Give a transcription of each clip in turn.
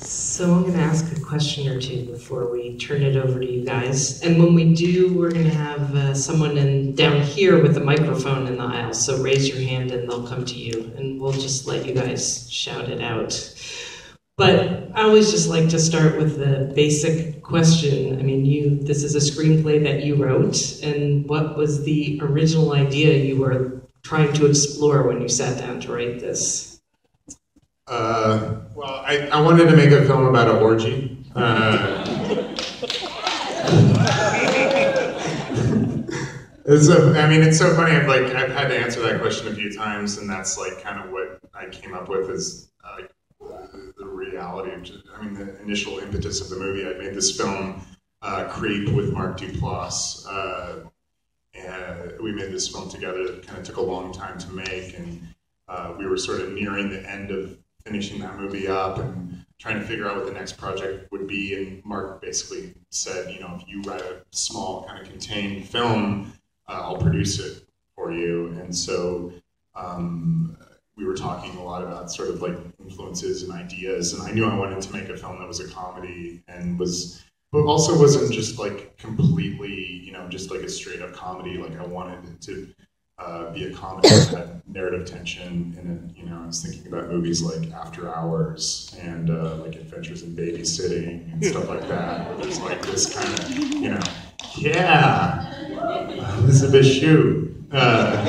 So I'm going to ask a question or two before we turn it over to you guys. And when we do, we're going to have someone down here with a microphone in the aisle. So raise your hand and they'll come to you. And we'll just let you guys shout it out. But I always just like to start with the basic question. I mean, this is a screenplay that you wrote. And what was the original idea you were trying to explore when you sat down to write this? Well, I wanted to make a film about an orgy. It's so funny. I've had to answer that question a few times, and that's like kind of what I came up with is the reality of the initial impetus of the movie. I made this film, Creep, with Mark Duplass, and we made this film together. It kind of took a long time to make, and we were sort of nearing the end of finishing that movie up and trying to figure out what the next project would be. And Mark basically said, if you write a small kind of contained film, I'll produce it for you. And so we were talking a lot about sort of like influences and ideas. And I knew I wanted to make a film that was a comedy but also wasn't just like completely, just like a straight up comedy. Like I wanted it to be a comedy that had narrative tension in it. I was thinking about movies like After Hours and like Adventures in Babysitting and stuff like that, where there's like this kind of, yeah, Elizabeth Shue. But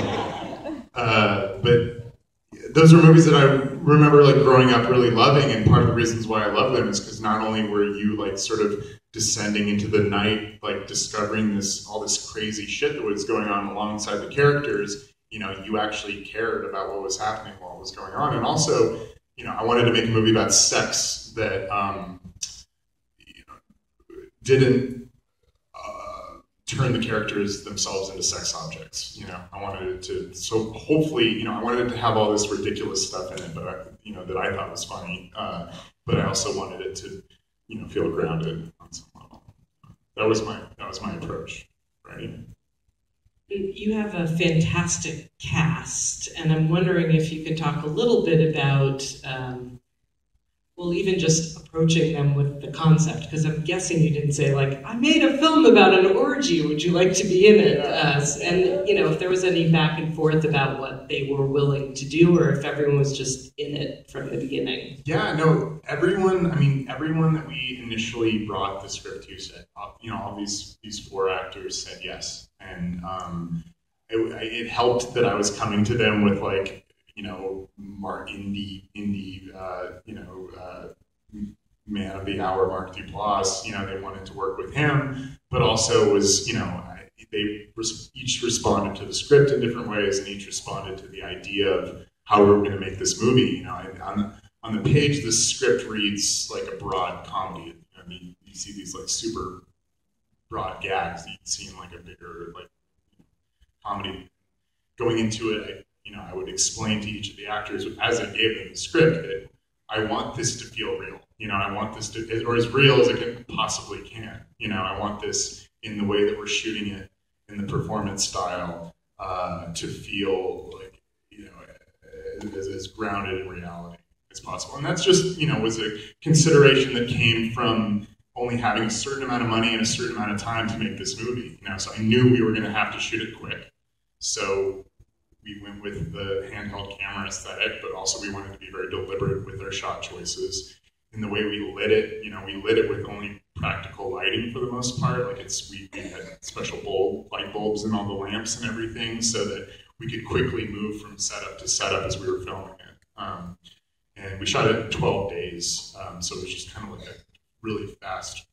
those are movies that I remember like growing up really loving, and part of the reasons why I love them is because not only were you like sort of descending into the night, like discovering all this crazy shit that was going on alongside the characters, you actually cared about what was happening while it was going on. And also, I wanted to make a movie about sex that didn't turn the characters themselves into sex objects. I wanted it to, so hopefully, I wanted it to have all this ridiculous stuff in it, but that I thought was funny. But I also wanted it to, feel grounded on some level. That was my approach, right? You have a fantastic cast, and I'm wondering if you could talk a little bit about, even just approaching them with the concept, because I'm guessing you didn't say, like, I made a film about an orgy, would you like to be in it? And, if there was any back and forth about what they were willing to do, or if everyone was just in it from the beginning. Yeah, no, everyone that we initially brought the script to said, all these four actors said yes. And it helped that I was coming to them with like, Mark indie, man of the hour, Mark Duplass. They wanted to work with him, but also was, they each responded to the script in different ways, and each responded to the idea of how we were going to make this movie. On the page, the script reads like a broad comedy. You see these like super broad gags that you'd see in like a bigger like comedy. Going into it, I would explain to each of the actors as I gave them the script that I want this to feel real. I want this to, or as real as it possibly can. I want this in the way that we're shooting it, in the performance style, to feel like, as grounded in reality as possible. And that's just, was a consideration that came from only having a certain amount of money and a certain amount of time to make this movie. So I knew we were going to have to shoot it quick. So we went with the handheld camera aesthetic, but also we wanted to be very deliberate with our shot choices. In the way we lit it, we lit it with only practical lighting for the most part. Like we had special light bulbs in all the lamps and everything, so that we could quickly move from setup to setup as we were filming it. And we shot it in 12 days, so it was just kind of like a really fast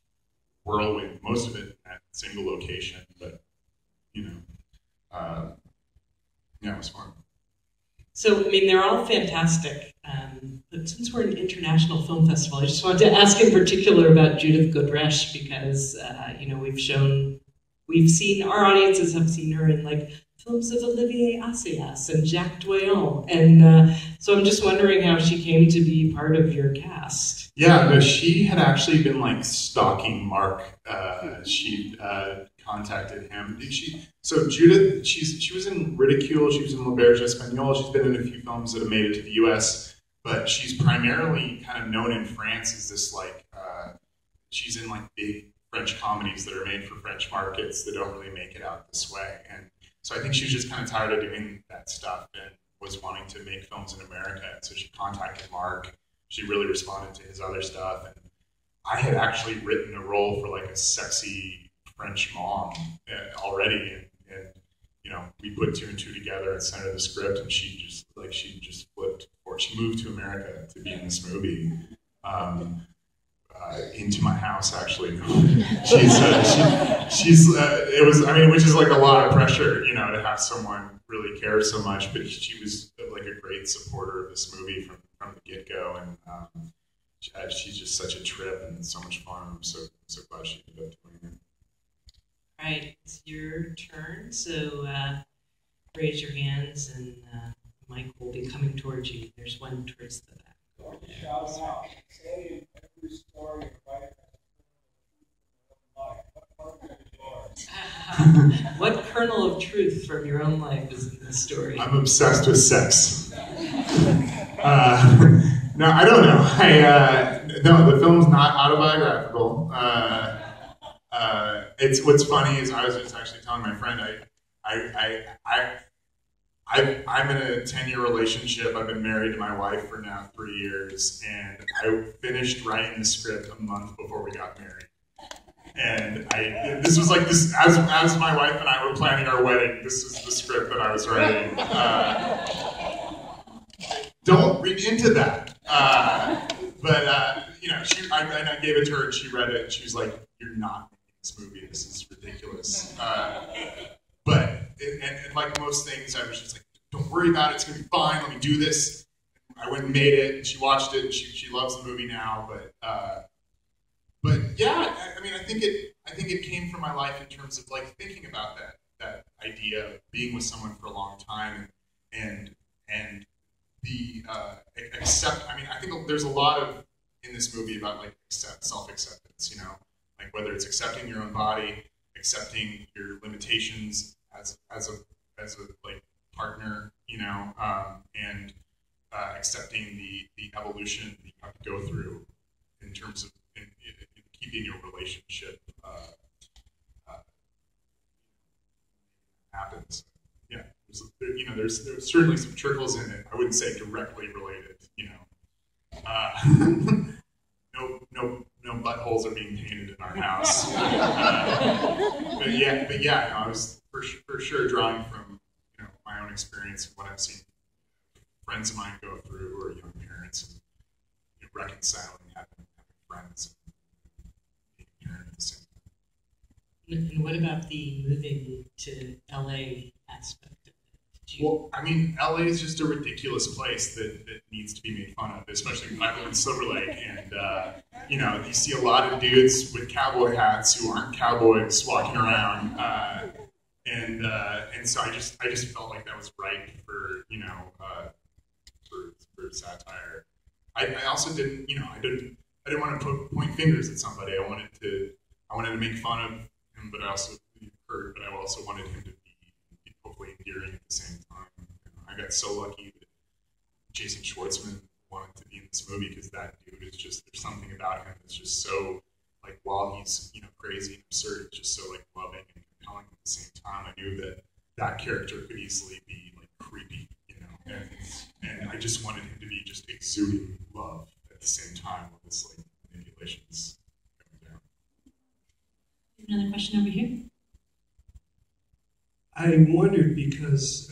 whirlwind. Most of it at a single location, but yeah, it was fun. So, they're all fantastic, but since we're an international film festival, I just wanted to ask in particular about Judith Godrèche, because, our audiences have seen her in, like, films of Olivier Assayas and Jacques Doyon, and so I'm just wondering how she came to be part of your cast. Yeah, no, she had actually been, like, stalking Mark. She contacted him. So Judith, she was in Ridicule, she was in L'Auberge Espagnole, she's been in a few films that have made it to the US. but she's primarily kind of known in France as this like she's in like big French comedies that are made for French markets that don't really make it out this way. And so I think she was just kind of tired of doing that stuff and was wanting to make films in America. And so she contacted Mark. She really responded to his other stuff. And I had actually written a role for like a sexy French mom already. And you know, we put two and two together and sent her the script, and she just flipped for it. She moved to America to be in this movie. Into my house, actually. It was, I mean, which is like a lot of pressure, you know, to have someone really care so much, but she was like a great supporter of this movie from the get-go, and she's just such a trip and so much fun. I'm so glad she ended up doing it. All right, it's your turn, so raise your hands, and Mike will be coming towards you. There's one towards the back. Shout out. Say every story right. What kernel of truth from your own life is in this story? I'm obsessed with sex. No, I don't know. No, the film's not autobiographical. It's what's funny is I was just actually telling my friend I'm in a 10-year relationship. I've been married to my wife for now 3 years, and I finished writing the script a month before we got married. And this was like this as my wife and I were planning our wedding. This is the script that I was writing. Don't read into that. But you know, I gave it to her, and she read it, and she was like, "You're not making this movie. This is ridiculous." But and like most things, I was just like, "Don't worry about it. It's gonna be fine. Let me do this." I went and made it, and she watched it, and she loves the movie now. But yeah, I mean, I think it came from my life in terms of like thinking about that idea of being with someone for a long time and the accept. I mean, I think there's a lot of in this movie about like self-acceptance. You know, like whether it's accepting your own body, accepting your limitations as a like partner, you know, and accepting the evolution that you have to go through in terms of in keeping your relationship happens. Yeah, there's certainly some trickles in it. I wouldn't say directly related. You know, no buttholes are being painted in our house. But yeah, no, I was for sure drawing from my own experience and what I've seen friends of mine go through who are young parents and reconciling having friends and being a parent at the same time. And what about the moving to LA aspect of it? Well, I mean, LA is just a ridiculous place that needs to be made fun of, especially when I live in Silver Lake. And, you see a lot of dudes with cowboy hats who aren't cowboys walking around. And so I just felt like that was right for, for satire. I also didn't, I didn't want to point fingers at somebody. I wanted to make fun of him, but I also wanted him to be hopefully endearing at the same time. I got so lucky that Jason Schwartzman wanted to be in this movie because that dude is just, there's something about him that's just so, like, while he's, crazy and absurd, it's just so, like, loving and compelling at the same time. I knew that character could easily be, like, creepy, and I just wanted him to be just exuding love at the same time while this, like, manipulation's going down. Another question over here? I wondered because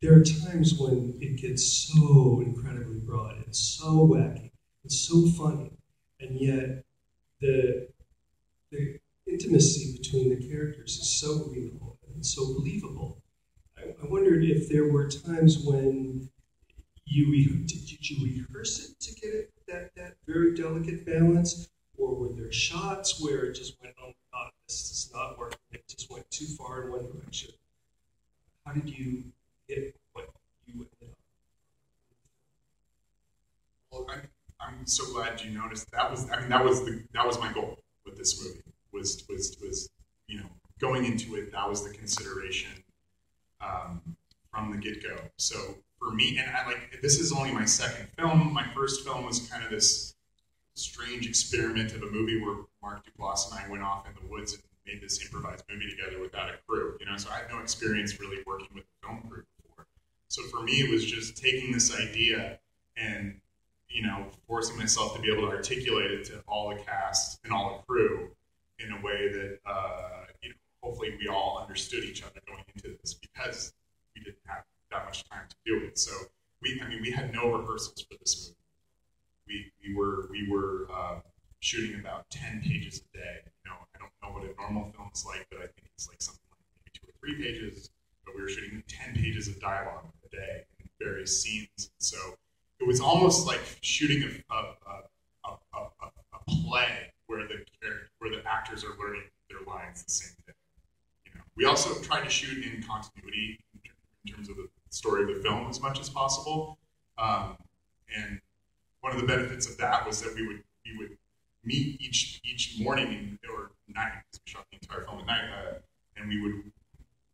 there are times when it gets so incredibly broad and so wacky and so funny, and yet the intimacy between the characters is so real and so believable. I wondered if there were times when did you rehearse it to get that very delicate balance, or were there shots where it just went, oh my God, this is not working, it just went too far in one direction? How did you hit what you ended up? Well, I'm so glad you noticed. That was my goal with this movie. Was going into it. That was the consideration from the get-go. So for for me, and I like, this is only my second film. My first film was kind of this strange experiment of a movie where Mark Duplass and I went off in the woods and made this improvised movie together without a crew, you know, so I had no experience really working with a film crew before. So for me, it was just taking this idea and, you know, forcing myself to be able to articulate it to all the cast and all the crew in a way that, you know, hopefully we all understood each other going into this, because we didn't have that much time to do it. So we had no rehearsals for this movie. We were shooting about 10 pages a day. You know, I don't know what a normal film is like, but I think it's like something like maybe 2 or 3 pages. But we were shooting 10 pages of dialogue a day in various scenes. And so it was almost like shooting a play where the actors are learning their lines the same day. You know, we also tried to shoot in continuity in terms of the story of the film as much as possible, and one of the benefits of that was that we would meet each morning or night, because we shot the entire film at night, and we would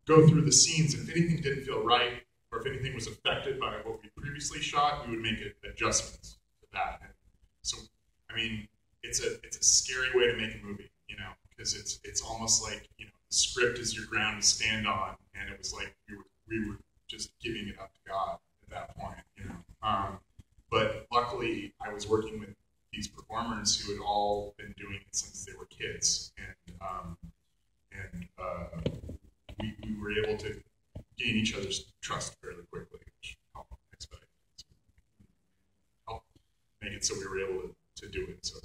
go through the scenes. And if anything didn't feel right, or if anything was affected by what we previously shot, we would make adjustments to that. And so, I mean, it's a scary way to make a movie, you know, because it's almost like, you know, the script is your ground to stand on, and it was like we were just giving it up to God at that point, you know. But luckily, I was working with these performers who had all been doing it since they were kids, and we were able to gain each other's trust fairly quickly, which helped expedite it. Helped make it so we were able to do it. So,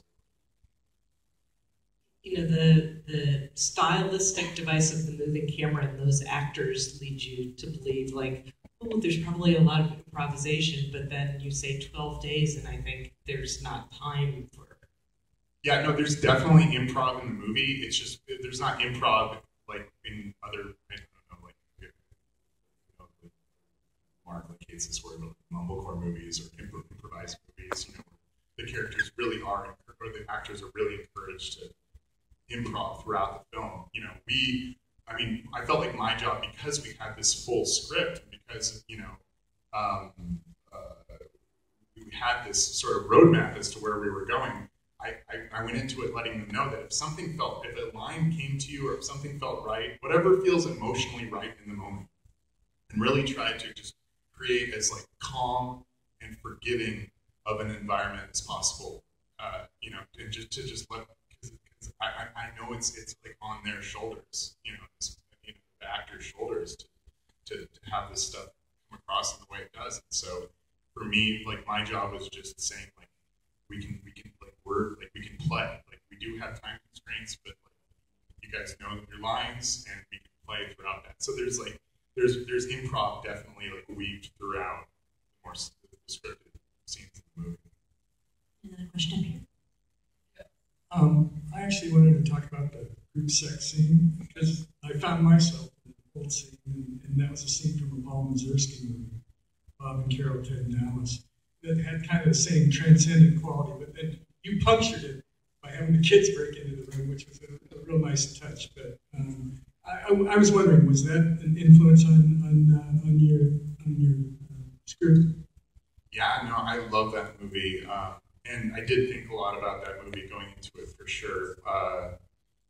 you know, the stylistic device of the moving camera and those actors lead you to believe, like, oh, there's probably a lot of improvisation, but then you say 12 days, and I think there's not time for... Yeah, no, there's definitely improv in the movie. It's just, there's not improv like in other, I don't know, like, you know, the more like cases where like mumblecore movies or improvised movies, you know, where the characters really are, or the actors are really encouraged to improv throughout the film. You know, I felt like my job, because we had this full script, because, you know, we had this sort of roadmap as to where we were going. I went into it letting them know that if a line came to you, or if something felt right, whatever feels emotionally right in the moment, and really try to just create as like calm and forgiving of an environment as possible. You know, and just let, because I know it's like on their shoulders, you know, the actor's shoulders to have this stuff come across in the way it does. And so for me, like, my job was just saying, like, we can play. Like, we do have time constraints, but like, you guys know your lines, and we can play throughout that. So there's improv definitely like weaved throughout the more scripted scenes of the movie. Another question up here. I actually wanted to talk about the group sex scene, because I found myself in the whole scene, and that was a scene from a Paul Mazursky movie, Bob and Carol, Ted and Alice, that had kind of the same transcendent quality, but then you punctured it by having the kids break into the room, which was a real nice touch. But I was wondering, was that an influence on your script? Yeah, no, I love that movie. And I did think a lot about that movie going into it, for sure.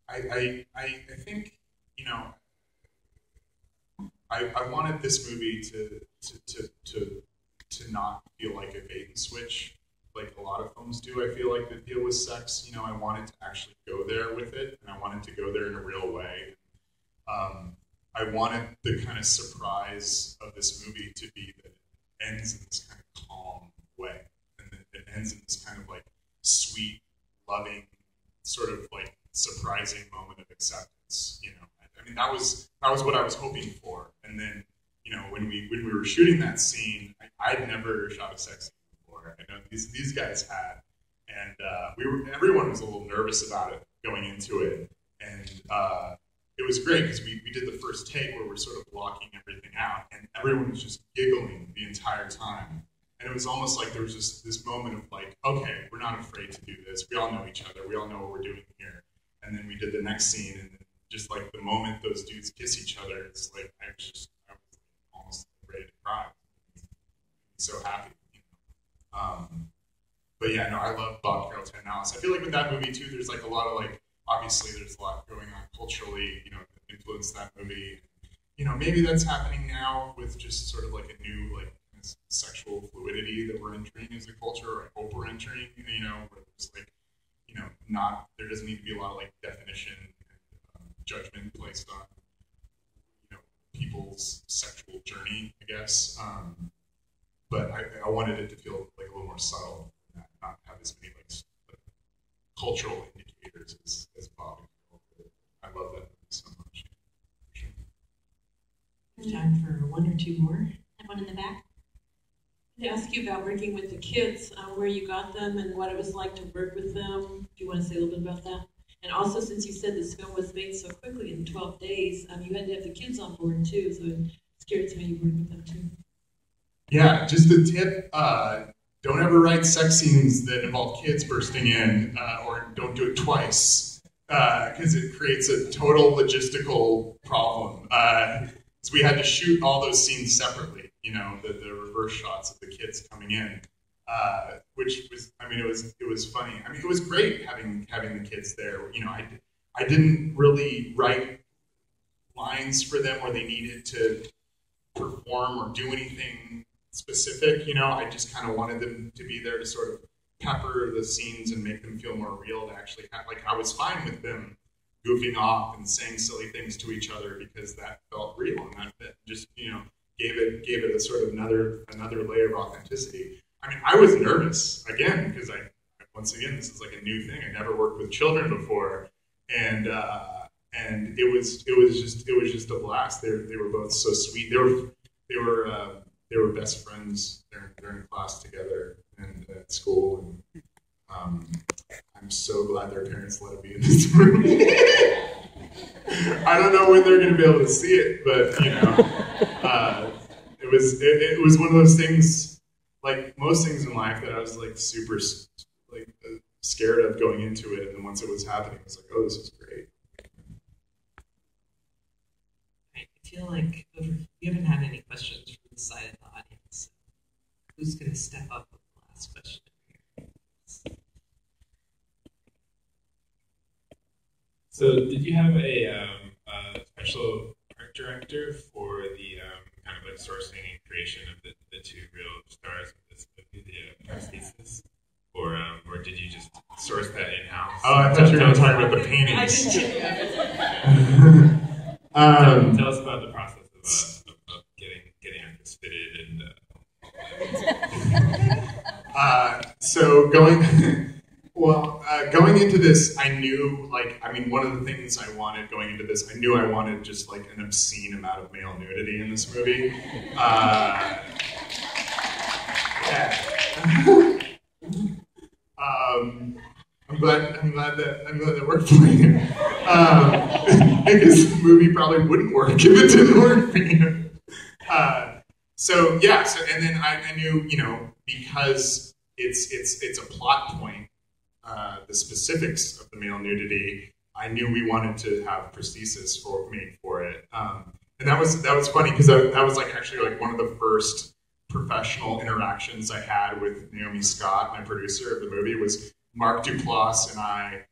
I think, you know, I wanted this movie to not feel like a bait and switch, like a lot of films do. I feel like that deal with sex. You know, I wanted to actually go there with it, and I wanted to go there in a real way. I wanted the kind of surprise of this movie to be that it ends in this kind of calm way. It ends in this kind of like sweet, loving, sort of like surprising moment of acceptance. You know, I mean, that was what I was hoping for. And then, you know, when we were shooting that scene, I'd never shot a sex scene before. I know these guys had, and everyone was a little nervous about it going into it, and it was great because we did the first take where we're sort of blocking everything out, and everyone was just giggling the entire time. And it was almost like there was just this moment of like, okay, we're not afraid to do this. We all know each other. We all know what we're doing here. And then we did the next scene, and just like the moment those dudes kiss each other, it's like I was almost ready to cry. so happy. But yeah, no, I love Bob Carrollton Alice. I feel like with that movie too, there's like a lot of like, obviously there's a lot going on culturally, that influenced that movie. Maybe that's happening now with just sort of like a new like sexual fluidity that we're entering as a culture, or I hope we're entering, where there's like, not, there doesn't need to be a lot of like definition and judgment placed on, people's sexual journey, I guess. But I wanted it to feel like a little more subtle, not have as many like cultural indicators as Bob. I love that so much. There's time for one or two more. And one in the back. To ask you about working with the kids, where you got them and what it was like to work with them. Do you want to say a little bit about that? And also, since you said this film was made so quickly in 12 days, you had to have the kids on board too, so I'm curious how you worked with them too. Yeah, just a tip, don't ever write sex scenes that involve kids bursting in, or don't do it twice, because it creates a total logistical problem. So we had to shoot all those scenes separately, the reverse shots of the kids coming in, which was, it was funny. It was great having the kids there. I didn't really write lines for them where they needed to perform or do anything specific. I just kind of wanted them to be there to sort of pepper the scenes and make them feel more real. To actually have, like, I was fine with them goofing off and saying silly things to each other because that felt real, and that just gave it a sort of another layer of authenticity. I was nervous again because once again this is like a new thing. I never worked with children before, and it was just a blast. They were both so sweet. They were best friends. They're in class together and at school, and I'm so glad their parents let them be in this movie. I don't know when they're going to be able to see it, but it was one of those things, like most things in life, that I was like super scared of going into it, and then once it was happening, I was like, oh, this is great. I feel like we haven't had any questions from the side of the audience. Who's going to step up with the last question? So, did you have a special art director for the kind of like sourcing and creation of the two real stars of this movie, the prosthesis? Or did you just source that in-house? Oh, I thought you were going to talk about the paintings. Tell us about the process of getting actors fitted and. So going into this, I knew, one of the things I wanted going into this, I knew I wanted just like an obscene amount of male nudity in this movie. I'm glad that worked for you. Because the movie probably wouldn't work if it didn't work for you. So and then I knew, because it's a plot point, the specifics of the male nudity, I knew we wanted to have prosthesis made for it. And that was funny because that was actually one of the first professional interactions I had with Naomi Scott, my producer of the movie, was Mark Duplass and I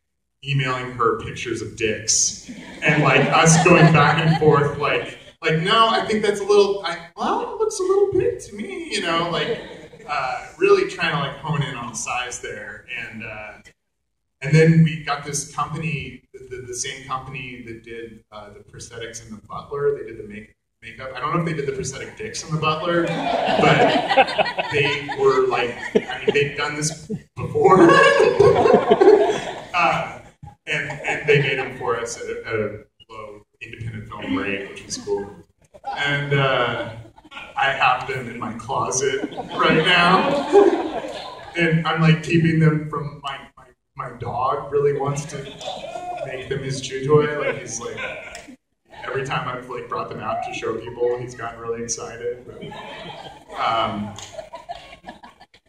emailing her pictures of dicks, and us going back and forth, no, I think that's it looks a little big to me, really trying to hone in on the size there, and then we got this company, the same company that did the prosthetics in The Butler. They did the makeup. I don't know if they did the prosthetic dicks in The Butler, but they were they'd done this before. And they made them for us at a low independent film rate, which was cool. And I have them in my closet right now. And I'm keeping them from my dog really wants to make them his chew toy. He's every time I've brought them out to show people, he's gotten really excited.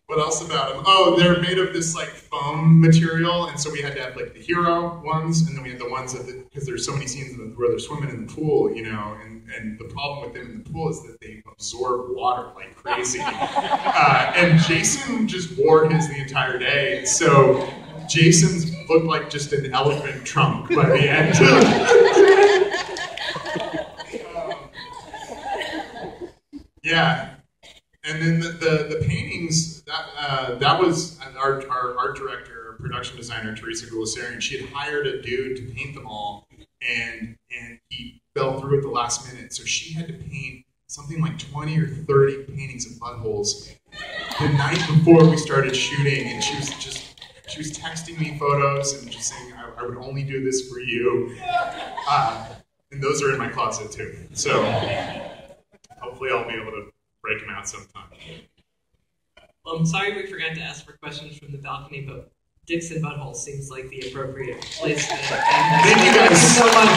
What else about them? Oh, they're made of this like foam material, and so we had to have like the hero ones, and then we had the ones that because there's so many scenes where they're swimming in the pool, you know, and the problem with them in the pool is that they absorb water like crazy. And Jason just wore his the entire day, so Jason's looked like just an elephant trunk by the end. Yeah. And then the paintings, that was our art director, production designer, Teresa Gulasarian. She had hired a dude to paint them all, and he fell through at the last minute. So she had to paint something like 20 or 30 paintings of buttholes the night before we started shooting. And she was texting me photos and just saying, I would only do this for you. And those are in my closet too. So hopefully I'll be able to break them out sometime. Well, I'm sorry we forgot to ask for questions from the balcony, but Dicks and Butthole seems like the appropriate place to end. Thank you guys so much.